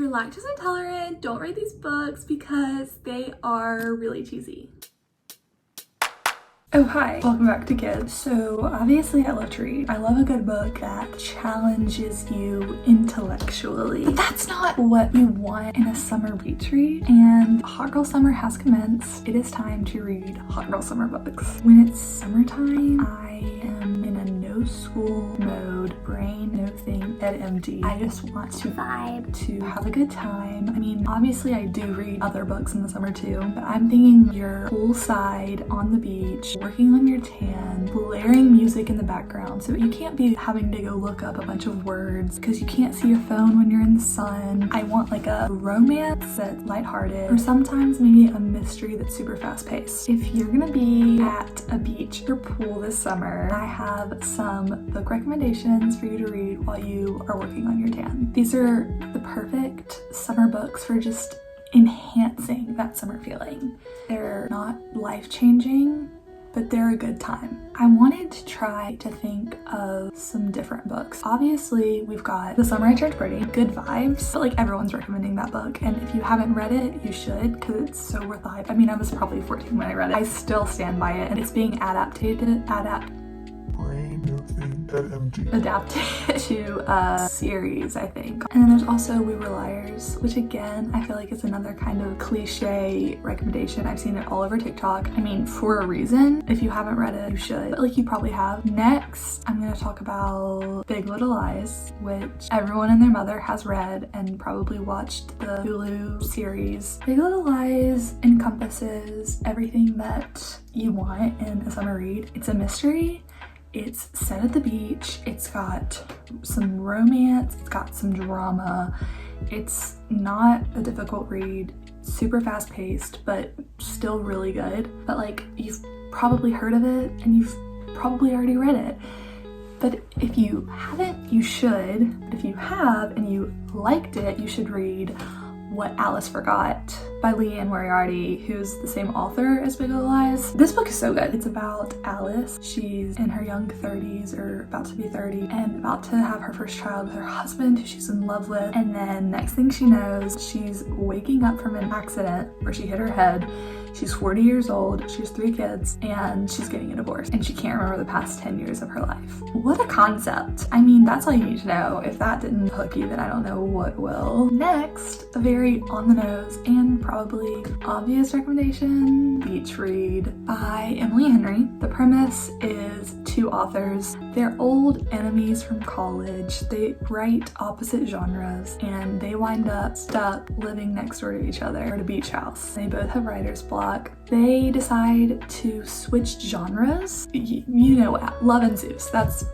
you're lactose intolerant, don't read these books because they are really cheesy. Oh hi, welcome back to Kids. So obviously I love to read. I love a good book that challenges you intellectually. But that's not what we want in a summer beach read. And Hot Girl Summer has commenced. It is time to read Hot Girl Summer books. When it's summertime, I am in a no school mode, brain, no thing, head empty. I just want to vibe, to have a good time. I mean, obviously I do read other books in the summer too, but I'm thinking you're poolside on the beach, working on your tan, blaring music in the background so you can't be having to go look up a bunch of words because you can't see your phone when you're in the sun. I want like a romance that's lighthearted, or sometimes maybe a mystery that's super fast paced. If you're gonna be at a beach or pool this summer, I have some book recommendations for you to read while you are working on your tan. These are the perfect summer books for just enhancing that summer feeling. They're not life-changing, but they're a good time. I wanted to try to think of some different books. Obviously, we've got The Summer I Turned Pretty, good vibes, but like everyone's recommending that book. And if you haven't read it, you should, because it's so worth the hype. I mean, I was probably 14 when I read it. I still stand by it, and it's being adapted to a series, I think. And then there's also We Were Liars, which again, I feel like is another kind of cliche recommendation. I've seen it all over TikTok. I mean, for a reason. If you haven't read it, you should. But like, you probably have. Next, I'm gonna talk about Big Little Lies, which everyone and their mother has read and probably watched the Hulu series. Big Little Lies encompasses everything that you want in a summer read. It's a mystery. It's set at the beach, it's got some romance, it's got some drama. It's not a difficult read, super fast paced, but still really good. But like, you've probably heard of it and you've probably already read it. But if you haven't, you should. But if you have and you liked it, you should read What Alice Forgot by Liane Moriarty, who's the same author as Big Little Lies. This book is so good. It's about Alice. She's in her young 30s, or about to be 30, and about to have her first child with her husband, who she's in love with. And then next thing she knows, she's waking up from an accident where she hit her head. She's 40 years old, she has 3 kids, and she's getting a divorce, and she can't remember the past 10 years of her life. What a concept. I mean, that's all you need to know. If that didn't hook you, then I don't know what will. Next, a very on the nose and probably obvious recommendation, beach read by Emily Henry. The premise is 2 authors. They're old enemies from college. They write opposite genres, and they wind up stuck living next door to each other at a beach house. They both have writer's block. They decide to switch genres. You know, love ensues. That's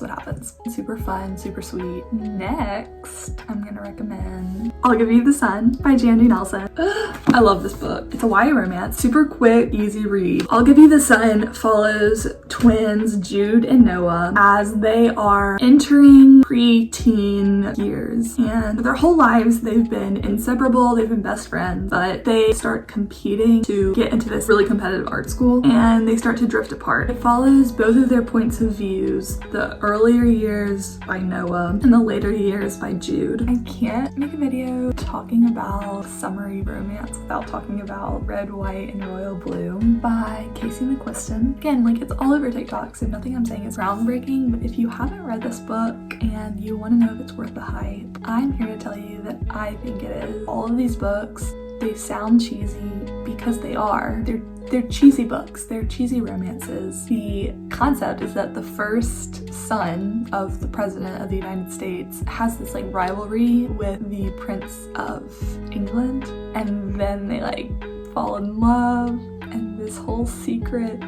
what happens. Super fun, super sweet. Next, I'm gonna recommend I'll Give You the Sun by Jandy Nelson. I love this book. It's a YA romance, super quick, easy read. I'll Give You the Sun follows twins Jude and Noah as they are entering pre-teen years, and their whole lives they've been inseparable, they've been best friends, but they start competing to get into this really competitive art school, and they start to drift apart. It follows both of their points of views, the earlier years by Noah and the later years by Jude. I can't make a video talking about summery romance without talking about Red, White, and Royal Blue by McQuiston. Again, like, it's all over TikTok, so nothing I'm saying is groundbreaking, but if you haven't read this book and you want to know if it's worth the hype, I'm here to tell you that I think it is. All of these books, they sound cheesy because they are. They're cheesy books. They're cheesy romances. The concept is that the first son of the president of the United States has this like rivalry with the Prince of England, and then they like fall in love, and this whole secret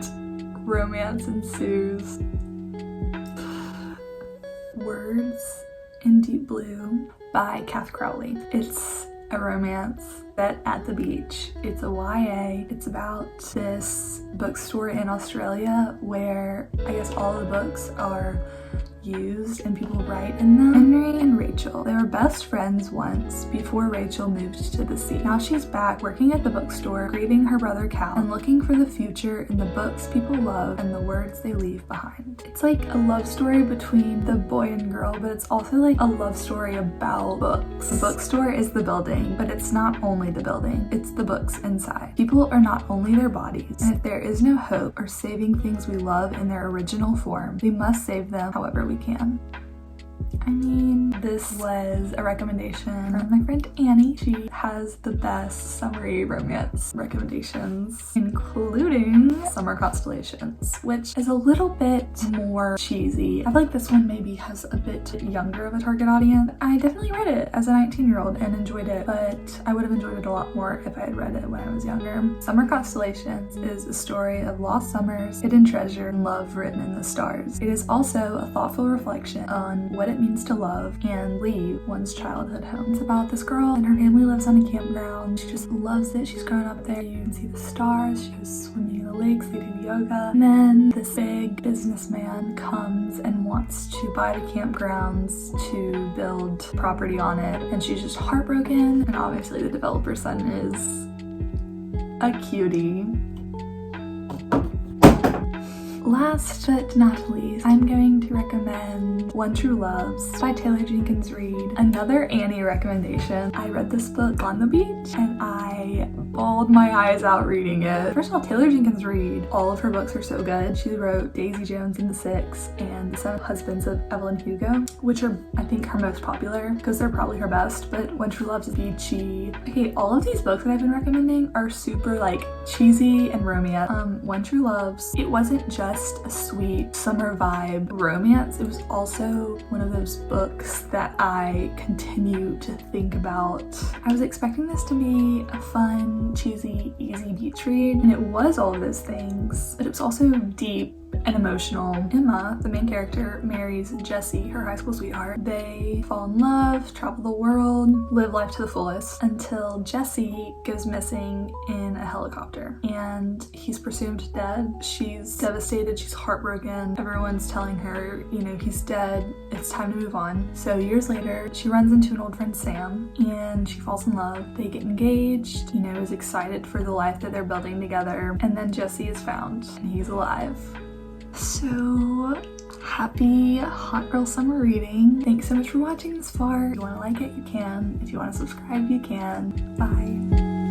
romance ensues. Words in Deep Blue by Cath Crowley. It's a romance set at the beach. It's a YA. It's about this bookstore in Australia where I guess all the books are used and people write in them. Henry and Rachel, they were best friends once before Rachel moved to the sea. Now she's back working at the bookstore, grieving her brother Cal, and looking for the future in the books people love and the words they leave behind. It's like a love story between the boy and girl, but it's also like a love story about books. The bookstore is the building, but it's not only the building, it's the books inside. People are not only their bodies, and if there is no hope or saving things we love in their original form, we must save them however we can. I mean, this was a recommendation from my friend Annie. She has the best summery romance recommendations, including Summer Constellations, which is a little bit more cheesy. I feel like this one maybe has a bit younger of a target audience. I definitely read it as a 19-year-old and enjoyed it, but I would have enjoyed it a lot more if I had read it when I was younger. Summer Constellations is a story of lost summers, hidden treasure, and love written in the stars. It is also a thoughtful reflection on what it means to love and leave one's childhood home. It's about this girl and her family lives on a campground. She just loves it. She's grown up there. You can see the stars. She goes swimming in the lakes. They do yoga. And then this big businessman comes and wants to buy the campgrounds to build property on it. And she's just heartbroken. And obviously the developer's son is a cutie. Last but not least, I'm going to recommend One True Loves by Taylor Jenkins Reid. Another Annie recommendation. I read this book on the beach and I bawled my eyes out reading it. First of all, Taylor Jenkins Reid, all of her books are so good. She wrote Daisy Jones and the Six and The Seven Husbands of Evelyn Hugo, which are, I think, her most popular because they're probably her best, but One True Loves is beachy. Okay, all of these books that I've been recommending are super like cheesy and romance. One True Loves, it wasn't just a sweet summer vibe romance, it was also one of those books that I continue to think about. I was expecting this to be a fun, cheesy, easy beach read, and it was all of those things, but it was also deep and emotional. Emma, the main character, marries Jesse, her high school sweetheart. They fall in love, travel the world, live life to the fullest until Jesse goes missing in a helicopter and he's presumed dead. She's devastated, she's heartbroken. Everyone's telling her, you know, he's dead, it's time to move on. So years later, she runs into an old friend, Sam, and she falls in love. They get engaged, you know, is excited for the life that they're building together, and then Jesse is found and he's alive. So happy hot girl summer reading. Thanks so much for watching this far. If you want to like it, you can. If you want to subscribe, you can. Bye.